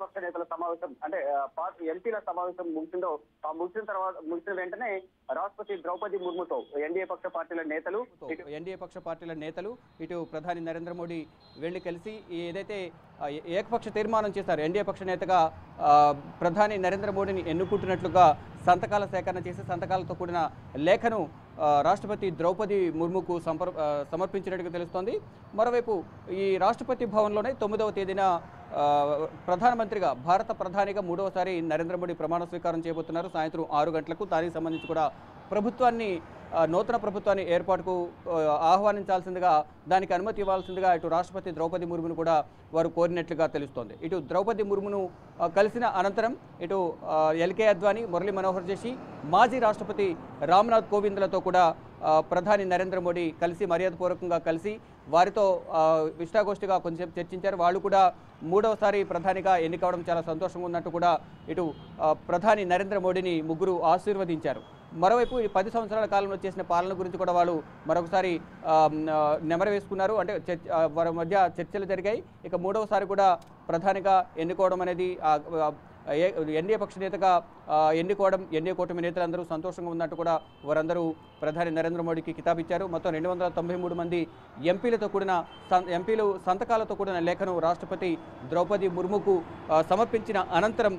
పక్ష నేతల సమావేశం అంటే ఎంపీల సమావేశం ముగిసిందో ముగిసిన వెంటనే రాష్ట్రపతి ద్రౌపది ముర్ముతో ఎన్డీఏ పక్ష పార్టీల నేతలు ఇటు ప్రధాని నరేంద్ర మోడీ వెళ్లి కలిసి ఏదైతే ఏకపక్ష తీర్మానం చేశారు ఎన్డీఏ పక్ష నేతగా ప్రధాని నరేంద్ర మోడీని ఎన్నుకుంటున్నట్లుగా సంతకాల సేకరణ చేసి సంతకాలతో కూడిన లేఖను రాష్ట్రపతి ద్రౌపది ముర్ముకు సమర్పించినట్టుగా తెలుస్తోంది. మరోవైపు ఈ రాష్ట్రపతి భవన్లోనే 9వ తేదీన ప్రధానమంత్రిగా భారత ప్రధానిగా 3వసారి నరేంద్ర మోడీ ప్రమాణ స్వీకారం చేయబోతున్నారు. సాయంత్రం 6 గంటలకు. దానికి సంబంధించి కూడా నూతన ప్రభుత్వాన్ని ఏర్పాటుకు ఆహ్వానించాల్సిందిగా దానికి అనుమతి ఇవ్వాల్సిందిగా ఇటు రాష్ట్రపతి ద్రౌపది ముర్మును కూడా వారు కోరినట్లుగా తెలుస్తోంది. ఇటు ద్రౌపది ముర్మును కలిసిన అనంతరం ఇటు ఎల్కే అద్వానీ, మురళీ మనోహర్ జోషి, మాజీ రాష్ట్రపతి రామ్నాథ్ కోవింద్లతో కూడా ప్రధాని నరేంద్ర మోడీ కలిసి మర్యాదపూర్వకంగా కలిసి వారితో ఇష్టాగోష్ఠిగా కొంచెం చర్చించారు. వాళ్ళు కూడా 3వసారి ప్రధానిగా ఎన్నికవడం చాలా సంతోషంగా ఉన్నట్టు కూడా ఇటు ప్రధాని నరేంద్ర మోడీని ముగ్గురు ఆశీర్వదించారు. మరోవైపు ఈ 10 సంవత్సరాల కాలంలో చేసిన పాలన గురించి కూడా వాళ్ళు మరొకసారి నెమరు వేసుకున్నారు. అంటే వారి మధ్య చర్చలు జరిగాయి. ఇక 3వసారి కూడా ప్రధానిగా ఎన్నుకోవడం అనేది ఎన్డీఏ పక్ష నేతగా ఎన్నుకోవడం ఎన్డీఏ కూటమి నేతలందరూ సంతోషంగా ఉన్నట్టు కూడా వారందరూ ప్రధాని నరేంద్ర మోడీకి కితాబిచ్చారు. మొత్తం 293 మంది ఎంపీలు సంతకాలతో కూడిన లేఖను రాష్ట్రపతి ద్రౌపది ముర్ముకు సమర్పించిన అనంతరం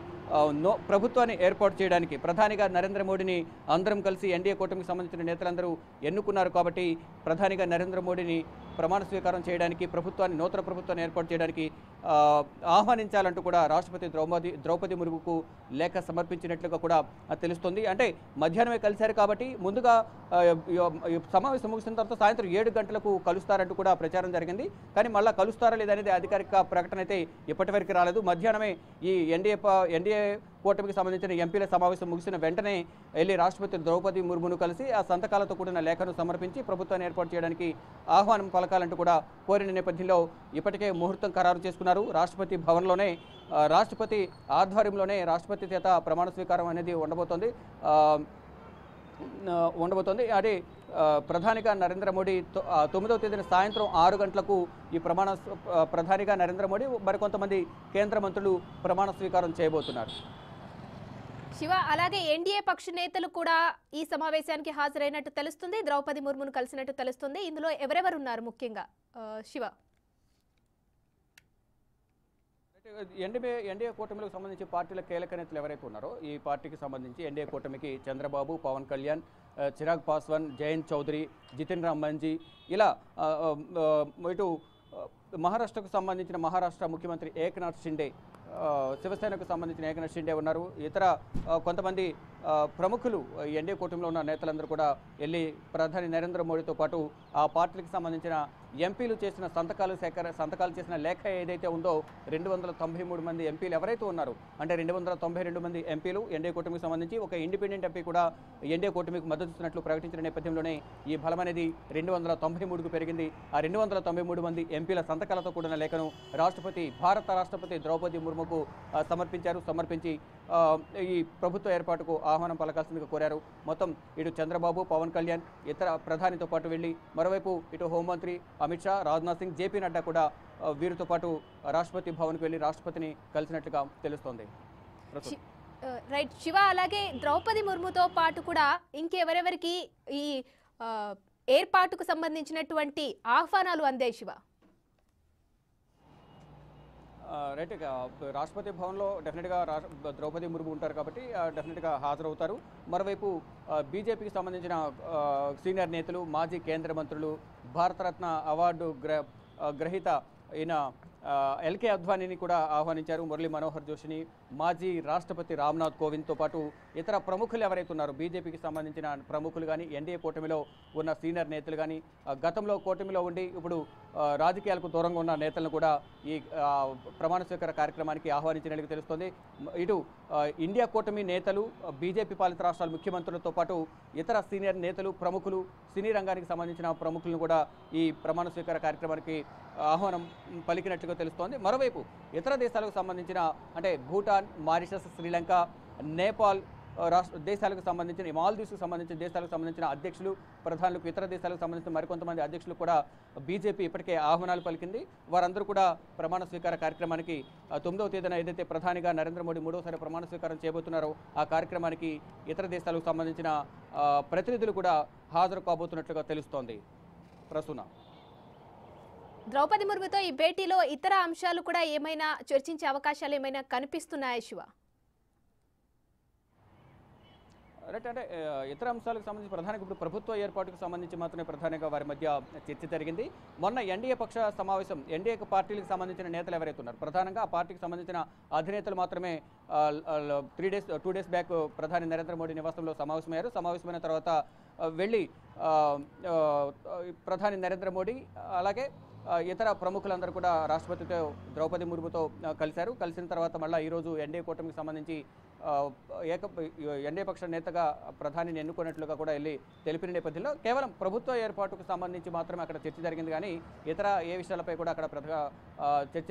ప్రభుత్వాన్ని ఏర్పాటు చేయడానికి ప్రధానిగా నరేంద్ర మోడీని అందరం కలిసి ఎన్డీఏ కూటమికి సంబంధించిన నేతలందరూ ఎన్నుకున్నారు. కాబట్టి ప్రధానిగా నరేంద్ర మోడీని ప్రమాణ స్వీకారం చేయడానికి నూతన ప్రభుత్వాన్ని ఏర్పాటు చేయడానికి ఆహ్వానించాలంటూ కూడా రాష్ట్రపతి ద్రౌపది ముర్ముకు లేఖ సమర్పించినట్లుగా కూడా తెలుస్తుంది. అంటే మధ్యాహ్నమే కలిశారు కాబట్టి ముందుగా సమావేశం ముగిసిన తర్వాత సాయంత్రం 7 గంటలకు కలుస్తారంటూ కూడా ప్రచారం జరిగింది. కానీ మళ్ళీ కలుస్తారా లేదనేది అధికారిక ప్రకటన అయితే ఇప్పటివరకు రాలేదు. మధ్యాహ్నమే ఈ ఎన్డీఏ కూటమికి సంబంధించిన ఎంపీల సమావేశం ముగిసిన వెంటనే వెళ్ళి రాష్ట్రపతి ద్రౌపది ముర్మును కలిసి ఆ సంతకాలతో కూడిన లేఖను సమర్పించి ప్రభుత్వాన్ని ఏర్పాటు చేయడానికి ఆహ్వానం పలకాలంటూ కూడా కోరిన నేపథ్యంలో ఇప్పటికే ముహూర్తం ఖరారు చేసుకున్నారు. రాష్ట్రపతి భవన్లోనే రాష్ట్రపతి ఆధ్వర్యంలోనే రాష్ట్రపతి చేత ప్రమాణ స్వీకారం అనేది ఉండబోతోంది. అదే ప్రధానిగా నరేంద్ర మోడీ 9వ తేదీన సాయంత్రం 6 గంటలకు ఈ ప్రధానిగా నరేంద్ర మోడీ మరికొంతమంది కేంద్ర మంత్రులు ప్రమాణ స్వీకారం చేయబోతున్నారు. శివ, అలాగే ఎన్డీఏ పక్ష నేతలు కూడా ఈ సమావేశానికి హాజరైనట్టు తెలుస్తుంది. ద్రౌపది ముర్మును కలిసినట్టు తెలుస్తుంది. ఇందులో ఎవరెవరు ఉన్నారు ముఖ్యంగా శివ? ఎన్డీఏ కూటమికి సంబంధించి పార్టీల కీలక నేతలు ఎవరైతే ఉన్నారో ఈ పార్టీకి సంబంధించి ఎన్డీఏ కూటమికి చంద్రబాబు, పవన్ కళ్యాణ్, చిరాగ్ పాస్వాన్, జయంత్ చౌదరి, జితిన్ రామ్ మాంఝీ ఇలా ఇటు మహారాష్ట్రకు సంబంధించిన మహారాష్ట్ర ముఖ్యమంత్రి ఏక్నాథ్ షిండే, శివసేనకు సంబంధించిన ఏక్నాథ్ షిండే ఉన్నారు. ఇతర కొంతమంది ప్రముఖులు ఎన్డీఏ కూటమిలో ఉన్న నేతలందరూ కూడా వెళ్ళి ప్రధాని నరేంద్ర మోడీతో పాటు ఆ పార్టీలకు సంబంధించిన ఎంపీలు చేసిన సంతకాలు చేసిన లేఖ ఏదైతే ఉందో 293 మంది ఎంపీలు ఎవరైతే ఉన్నారో అంటే 292 మంది ఎంపీలు ఎన్డీఏ కూటమికి సంబంధించి ఒక ఇండిపెండెంట్ ఎంపీ కూడా ఎన్డీఏ కూటమికి మద్దతు ఇస్తున్నట్లు ప్రకటించిన నేపథ్యంలోనే ఈ బలం అనేది 293కు పెరిగింది. ఆ 293 మంది ఎంపీల సంతకాలతో కూడిన లేఖను భారత రాష్ట్రపతి ద్రౌపది ముర్ముకు సమర్పించి ఈ ప్రభుత్వ ఏర్పాటుకు ఆహ్వానం పలకాల్సిందిగా కోరారు. మొత్తం ఇటు చంద్రబాబు, పవన్ కళ్యాణ్, ఇతర ప్రధానితో పాటు వెళ్ళి మరోవైపు ఇటు హోంమంత్రి అమిత్ షా, రాజ్నాథ్ సింగ్, జేపీ నడ్డా కూడా వీరితో పాటు రాష్ట్రపతి భవన్కు వెళ్ళి రాష్ట్రపతిని కలిసినట్లుగా తెలుస్తోంది. రైట్ శివ, అలాగే ద్రౌపది ముర్ముతో పాటు కూడా ఇంకెవరెవరికి ఈ ఏర్పాటుకు సంబంధించినటువంటి ఆహ్వానాలు అందాయి శివ? రైట్, రాష్ట్రపతి భవన్లో డెఫినెట్గా ద్రౌపది ముర్ము ఉంటారు కాబట్టి డెఫినెట్గా హాజరవుతారు. మరోవైపు బీజేపీకి సంబంధించిన సీనియర్ నేతలు, మాజీ కేంద్ర మంత్రులు, భారతరత్న అవార్డు గ్రహీత అయిన ఎల్కే అద్వానీని కూడా ఆహ్వానించారు. మురళీ మనోహర్ జోషిని, మాజీ రాష్ట్రపతి రామ్నాథ్ కోవింద్తో పాటు ఇతర ప్రముఖులు ఎవరైతే ఉన్నారో బీజేపీకి సంబంధించిన ప్రముఖులు కానీ ఎన్డీఏ కూటమిలో ఉన్న సీనియర్ నేతలు కానీ గతంలో కూటమిలో ఉండి ఇప్పుడు రాజకీయాలకు దూరంగా ఉన్న నేతలను కూడా ఈ ప్రమాణ స్వీకార కార్యక్రమానికి ఆహ్వానించినట్లుగా తెలుస్తోంది. ఇటు ఇండియా కూటమి నేతలు, బీజేపీ పాలిత రాష్ట్రాల ముఖ్యమంత్రులతో పాటు ఇతర సీనియర్ నేతలు, ప్రముఖులు, సినీ రంగానికి సంబంధించిన ప్రముఖులను కూడా ఈ ప్రమాణ స్వీకార కార్యక్రమానికి ఆహ్వానం పలికినట్లుగా తెలుస్తోంది. మరోవైపు ఇతర దేశాలకు సంబంధించిన అంటే భూటాన్, మారిషస్, శ్రీలంక, నేపాల్, దేశాలకు సంబంధించిన మాల్దీవ్స్కు సంబంధించిన దేశాలకు సంబంధించిన అధ్యక్షులు ప్రధానులకు ఇతర దేశాలకు సంబంధించిన మరికొంతమంది అధ్యక్షులు కూడా బీజేపీ ఇప్పటికే ఆహ్వానాలు పలికింది. వారందరూ కూడా ప్రమాణ స్వీకార కార్యక్రమానికి 9వ తేదీన ఏదైతే ప్రధానిగా నరేంద్ర మోడీ 3వసారి ప్రమాణ స్వీకారం చేయబోతున్నారో ఆ కార్యక్రమానికి ఇతర దేశాలకు సంబంధించిన ప్రతినిధులు కూడా హాజరు కాబోతున్నట్లుగా తెలుస్తోంది. ప్రసూన, ద్రౌపది ముర్ముతో ఈ భేటీలో ఇతర అంశాలు కూడా ఏమైనా చర్చించే అవకాశాలు ఏమైనా కనిపిస్తున్నాయా శివ? రైట్, అంటే ఇతర అంశాలకు సంబంధించి ప్రధానంగా ఇప్పుడు ప్రభుత్వ ఏర్పాటుకు సంబంధించి మాత్రమే ప్రధానంగా వారి మధ్య చర్చ జరిగింది. మొన్న ఎన్డీఏ పక్ష సమావేశం ఎన్డీఏ పార్టీలకు సంబంధించిన నేతలు ఎవరైతే ఉన్నారు ప్రధానంగా ఆ పార్టీకి సంబంధించిన అధినేతలు మాత్రమే 2 డేస్ బ్యాక్ ప్రధాని నరేంద్ర మోడీ నివాసంలో సమావేశమయ్యారు. సమావేశమైన తర్వాత వెళ్ళి ప్రధాని నరేంద్ర మోడీ అలాగే ఇతర ప్రముఖులందరూ కూడా రాష్ట్రపతితో ద్రౌపది ముర్ముతో కలిశారు. కలిసిన తర్వాత మళ్ళీ ఈరోజు ఎన్డీఏ కూటమికి సంబంధించి ఎన్డీఏ పక్ష నేతగా ప్రధానిని ఎన్నుకున్నట్లుగా కూడా వెళ్ళి తెలిపిన నేపథ్యంలో కేవలం ప్రభుత్వ ఏర్పాటుకు సంబంధించి మాత్రమే అక్కడ చర్చ జరిగింది, కానీ ఇతర ఏ విషయాలపై కూడా అక్కడ చర్చ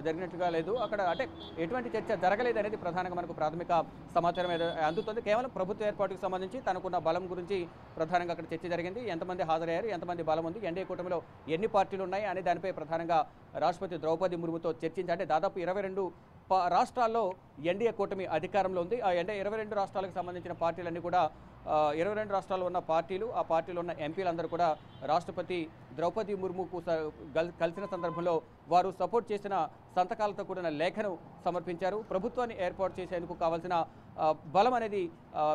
జరిగినట్లుగా లేదు. అక్కడ అంటే ఎటువంటి చర్చ జరగలేదు అనేది ప్రధానంగా మనకు ప్రాథమిక సమాచారం అందుతుంది. కేవలం ప్రభుత్వ ఏర్పాటుకు సంబంధించి తనకున్న బలం గురించి ప్రధానంగా అక్కడ చర్చ జరిగింది. ఎంతమంది హాజరయ్యారు, ఎంతమంది బలం ఉంది, ఎన్డీఏ కూటమిలో ఎన్ని పార్టీలు ఉన్నాయి అనే దానిపై ప్రధానంగా రాష్ట్రపతి ద్రౌపది ముర్ముతో చర్చించి అంటే దాదాపు 22 రాష్ట్రాల్లో ఎన్డీఏ కూటమి అధికారంలో ఉంది. ఆ 22 రాష్ట్రాలకు సంబంధించిన పార్టీలన్నీ కూడా 22 రాష్ట్రాల్లో ఉన్న పార్టీలు ఆ పార్టీలో ఉన్న ఎంపీలందరూ కూడా రాష్ట్రపతి ద్రౌపది ముర్ముకు కలిసిన సందర్భంలో వారు సపోర్ట్ చేసిన సంతకాలతో కూడిన లేఖను సమర్పించారు. ప్రభుత్వాన్ని ఏర్పాటు చేసేందుకు కావాల్సిన బలం అనేది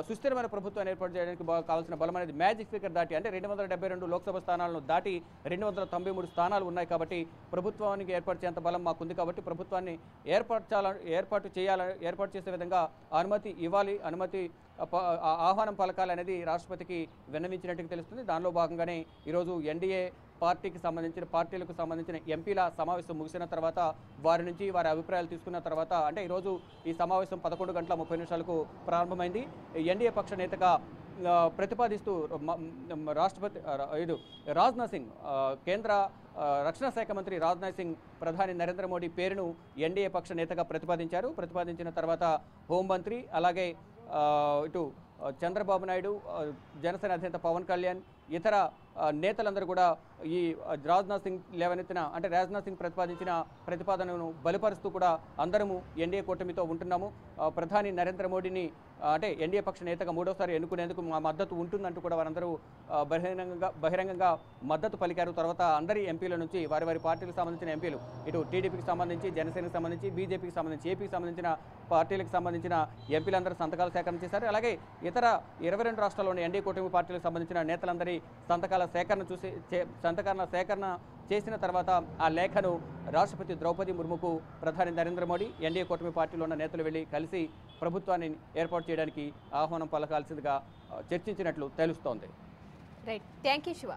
సుస్థిరమైన ప్రభుత్వాన్ని ఏర్పాటు చేయడానికి కావాల్సిన బలం అనేది మ్యాజిక్ ఫిగర్ దాటి అంటే 272 లోక్సభ స్థానాలను దాటి 293 స్థానాలు ఉన్నాయి. కాబట్టి ప్రభుత్వానికి ఏర్పాటు చేసేంత బలం మాకుంది. కాబట్టి ప్రభుత్వాన్ని ఏర్పాటు చేసే విధంగా అనుమతి ఇవ్వాలి, ఆహ్వానం పలకాలనేది రాష్ట్రపతికి విన్నవించినట్టుగా తెలుస్తుంది. దానిలో భాగంగానే ఈరోజు ఎన్డీఏ పార్టీలకు సంబంధించిన ఎంపీల సమావేశం ముగిసిన తర్వాత వారి నుంచి వారి అభిప్రాయాలు తీసుకున్న తర్వాత అంటే ఈరోజు ఈ సమావేశం 11:30 ప్రారంభమైంది. ఎన్డీఏ పక్ష నేతగా ప్రతిపాదిస్తూ రాష్ట్రపతి రాజ్నాథ్ సింగ్ కేంద్ర రక్షణ శాఖ మంత్రి రాజ్నాథ్ సింగ్ ప్రధాని నరేంద్ర మోడీ పేరును ఎన్డీఏ పక్ష నేతగా ప్రతిపాదించిన తర్వాత హోంమంత్రి అలాగే ఇటు చంద్రబాబు నాయుడు, జనసేన అధినేత పవన్ కళ్యాణ్, ఇతర నేతలందరూ కూడా ఈ రాజ్నాథ్ సింగ్ ప్రతిపాదించిన ప్రతిపాదనను బలపరుస్తూ కూడా అందరము ఎన్డీఏ కూటమితో ఉంటున్నాము, ప్రధాని నరేంద్ర మోడీని అంటే ఎన్డీఏ పక్ష నేతగా 3వసారి ఎన్నుకునేందుకు మా మద్దతు ఉంటుందంటూ కూడా వారందరూ బహిరంగంగా మద్దతు పలికారు. తర్వాత అందరి ఎంపీల నుంచి వారి పార్టీలకు సంబంధించిన ఎంపీలు ఇటు టీడీపీకి సంబంధించి, జనసేనకు సంబంధించి, బీజేపీకి సంబంధించి, ఏపీకి సంబంధించిన పార్టీలకు సంబంధించిన ఎంపీలందరూ సంతకాలు సేకరణ చేశారు. అలాగే ఇతర 22 రాష్ట్రాల్లోని ఎన్డీఏ కూటమి పార్టీలకు సంబంధించిన నేతలందరి సంతకాల సేకరణ చేసిన తర్వాత ఆ లేఖను రాష్ట్రపతి ద్రౌపది ముర్ముకు ప్రధాని నరేంద్ర మోడీ ఎన్డీఏ కూటమి పార్టీలో ఉన్న నేతలు వెళ్లి కలిసి ప్రభుత్వాన్ని ఏర్పాటు చేయడానికి ఆహ్వానం పలకాల్సిందిగా చర్చించినట్లు తెలుస్తోంది. Right, thank you Shiva.